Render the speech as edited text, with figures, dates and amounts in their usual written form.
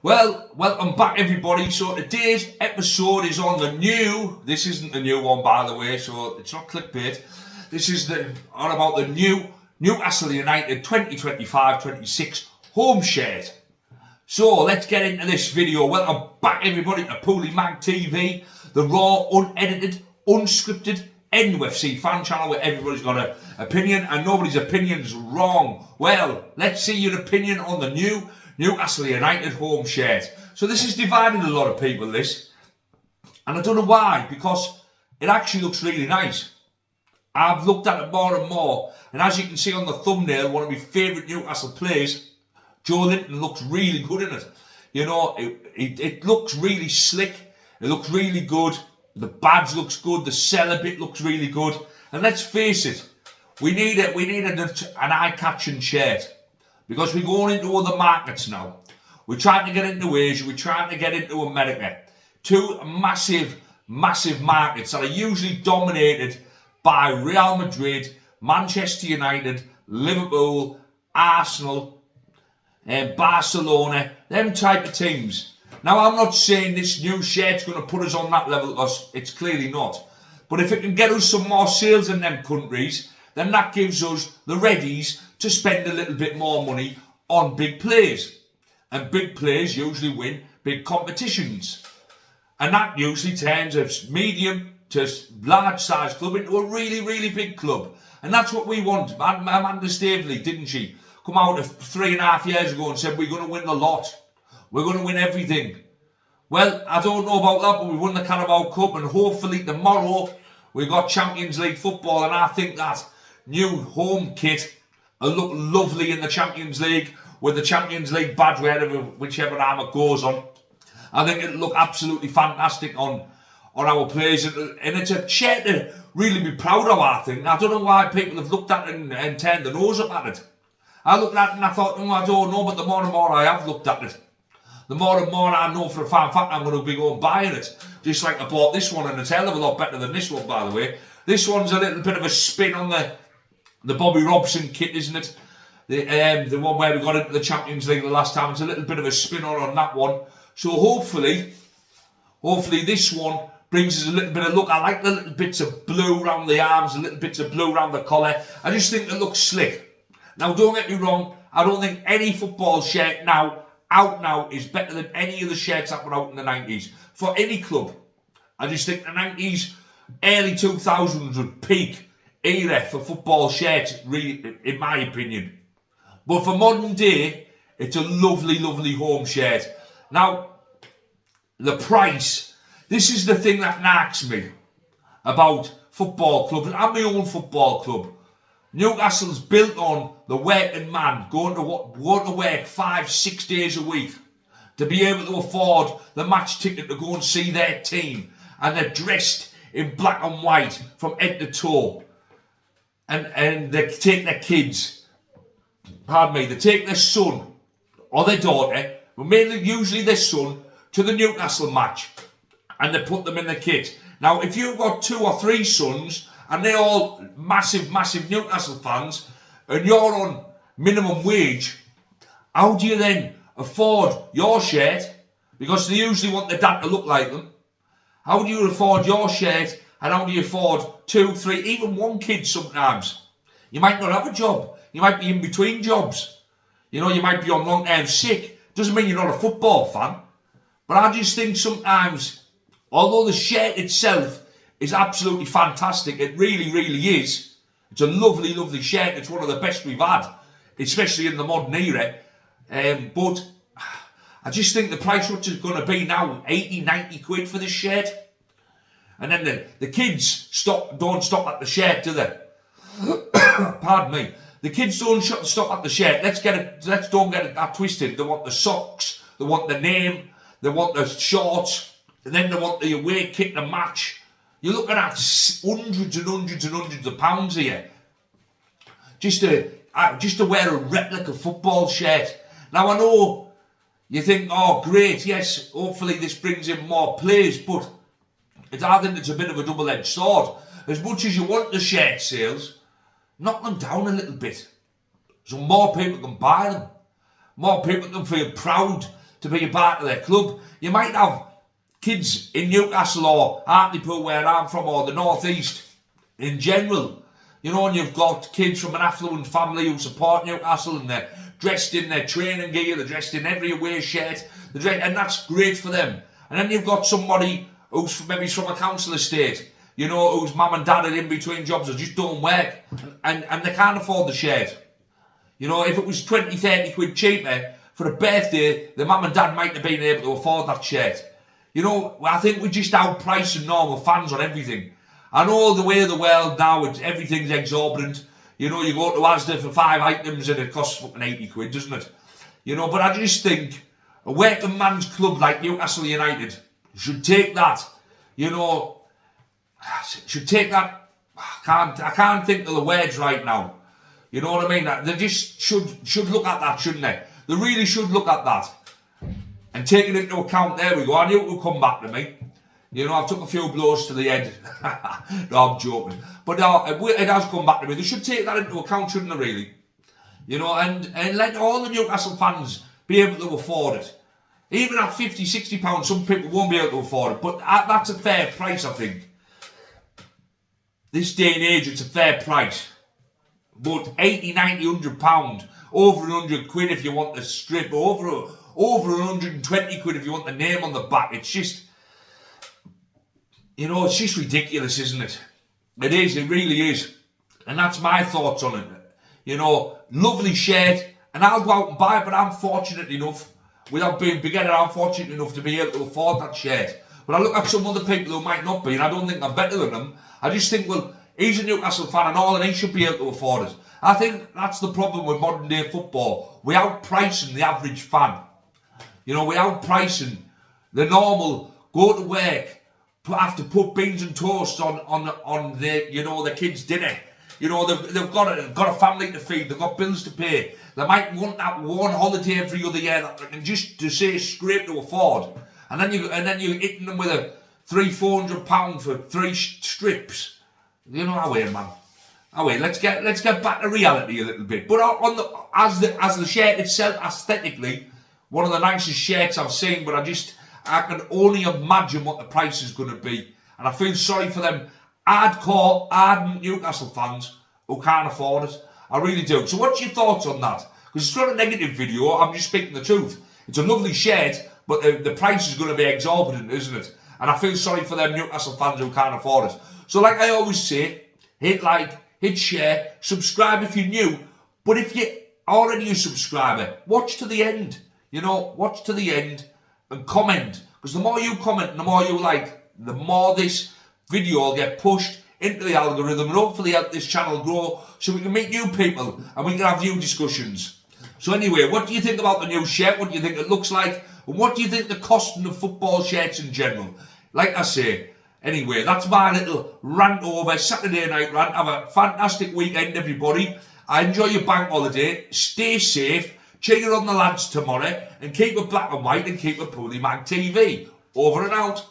Well, welcome back everybody. So today's episode is on the new, this isn't the new one by the way, so it's not clickbait. This is all about the new Newcastle United 2025-26 home shirt. So let's get into this video. Welcome back everybody to PoolieMagTV, the raw, unedited, unscripted NUFC fan channel where everybody's got an opinion and nobody's opinion's wrong. Well, let's see your opinion on the new Newcastle United home shirt. So this has divided a lot of people, this. And I don't know why, because it actually looks really nice. I've looked at it more and more, and as you can see on the thumbnail, one of my favourite Newcastle players, Joe Linton, looks really good in it. You know, it looks really slick, it looks really good, the badge looks good, the seller bit looks really good. And let's face it, we need an eye-catching shirt. Because we're going into other markets now. We're trying to get into Asia, we're trying to get into America. Two massive, massive markets that are usually dominated by Real Madrid, Manchester United, Liverpool, Arsenal, and Barcelona, them type of teams. Now, I'm not saying this new shirt's going to put us on that level, because it's clearly not. But if it can get us some more sales in them countries, then that gives us the readies to spend a little bit more money on big players. And big players usually win big competitions. And that usually turns a medium to large size club into a really, really big club. And that's what we want. Amanda Staveley, didn't she, come out 3.5 years ago and said, we're going to win the lot. We're going to win everything. Well, I don't know about that, but we won the Carabao Cup, and hopefully tomorrow we've got Champions League football, and I think that new home kit will look lovely in the Champions League with the Champions League badge whichever arm it goes on. I think it'll look absolutely fantastic on our players, and it's a shirt to really be proud of, I think. I don't know why people have looked at it and turned their nose up at it. I looked at it and I thought, I don't know, but the more and more I have looked at it, the more and more I know for a fact I'm going to be going buying it. Just like I bought this one, and it's a hell of a lot better than this one, by the way. This one's a little bit of a spin on the Bobby Robson kit, isn't it? The one where we got into the Champions League the last time. It's a little bit of a spin on that one. So hopefully this one brings us a little bit of look. I like the little bits of blue around the arms, the little bits of blue around the collar. I just think it looks slick. Now, don't get me wrong. I don't think any football shirt out now is better than any of the shirts that were out in the 90s. For any club. I just think the 90s, early 2000s would peak era for football shirts, really, in my opinion. But for modern day, it's a lovely, lovely home shirt. Now, the price, this is the thing that knacks me about football clubs. I'm my own football club. Newcastle's built on the working man going to work 5-6 days a week to be able to afford the match ticket to go and see their team, and they're dressed in black and white from head to toe, and they take their kids, they take their son or their daughter, but mainly usually their son, to the Newcastle match, and they put them in the kit. Now, if you've got 2 or 3 sons and they're all massive, massive Newcastle fans, and you're on minimum wage, how do you then afford your shirt? Because they usually want their dad to look like them. How do you afford your shirt, and how do you afford 2, 3, even 1 kid sometimes? You might not have a job. You might be in between jobs. You know, you might be on long-term sick. Doesn't mean you're not a football fan. But I just think sometimes, although the shirt itself is absolutely fantastic, it really, really is. It's a lovely, lovely shirt. It's one of the best we've had, especially in the modern era. But I just think the price which is going to be now 80, 90 quid for this shirt. And then the kids don't stop at the shirt, do they? Pardon me. The kids don't stop at the shirt. Let's don't get it that twisted. They want the socks, they want the name, they want the shorts, and then they want the away kit to match. You're looking at hundreds and hundreds and hundreds of pounds here just to wear a replica football shirt. Now, I know you think, oh great, yes, hopefully this brings in more players, but I think it's a bit of a double-edged sword. As much as you want the shirt sales, knock them down a little bit so more people can buy them. More people can feel proud to be a part of their club. You might have kids in Newcastle or Hartlepool, where I'm from, or the North East in general. You know, and you've got kids from an affluent family who support Newcastle, and they're dressed in their training gear, they're dressed in every away shirt, and that's great for them. And then you've got somebody who's maybe from a council estate, you know, whose mum and dad are in between jobs or just don't work, and they can't afford the shirt. You know, if it was 20, 30 quid cheaper for a birthday, the mum and dad might have been able to afford that shirt. You know, I think we're just outpricing normal fans on everything. I know the way of the world now, everything's exorbitant. You know, you go to Asda for 5 items and it costs fucking 80 quid, doesn't it? You know, but I just think a working man's club like Newcastle United should take that, you know, should take that, I can't think of the words right now. You know what I mean? They just should look at that, shouldn't they? They really should look at that. And take it into account, there we go. I knew it would come back to me. You know, I've took a few blows to the head. No, I'm joking. But it has come back to me. They should take that into account, shouldn't they, really? You know, and let all the Newcastle fans be able to afford it. Even at 50, 60 pounds, some people won't be able to afford it. But that's a fair price, I think. This day and age, it's a fair price. But 80, 90, 100 pounds, over 100 quid if you want the strip, over 120 quid if you want the name on the back. It's just, you know, it's just ridiculous, isn't it? It is, it really is. And that's my thoughts on it. You know, lovely shirt, and I'll go out and buy it, but I'm fortunate enough, without being beginner, I'm fortunate enough to be able to afford that shirt. But I look at some other people who might not be, and I don't think I'm better than them. I just think, well, he's a Newcastle fan and all, and he should be able to afford it. I think that's the problem with modern day football. We're outpricing the average fan. You know, we're outpricing the normal, go to work, have to put beans and toast on the, you know, the kids' dinner. You know, they've got a family to feed, they've got bills to pay. They might want that one holiday every other year that they can just to say scrape to afford. And then you're hitting them with a £300-400 for 3 strips. You know how we're, man. Anyway, let's get back to reality a little bit. But as the shirt itself, aesthetically, one of the nicest shirts I've seen. But I can only imagine what the price is going to be, and I feel sorry for them hardcore, ardent Newcastle fans who can't afford it. I really do. So what's your thoughts on that? Because it's not a negative video. I'm just speaking the truth. It's a lovely shirt, but the price is going to be exorbitant, isn't it? And I feel sorry for them Newcastle fans who can't afford it. So like I always say, hit like, hit share, subscribe if you're new. But if you're already a subscriber, watch to the end. You know, watch to the end and comment. Because the more you comment and the more you like, the more this video will get pushed into the algorithm and hopefully help this channel grow so we can meet new people and we can have new discussions. So anyway, what do you think about the new shirt? What do you think it looks like? And what do you think the costing of football shirts in general? Like I say, anyway, that's my little rant over, Saturday night rant. Have a fantastic weekend, everybody. I enjoy your bank holiday. Stay safe. Cheer on the lads tomorrow. And keep it black and white and keep it PoolieMagTV. Over and out.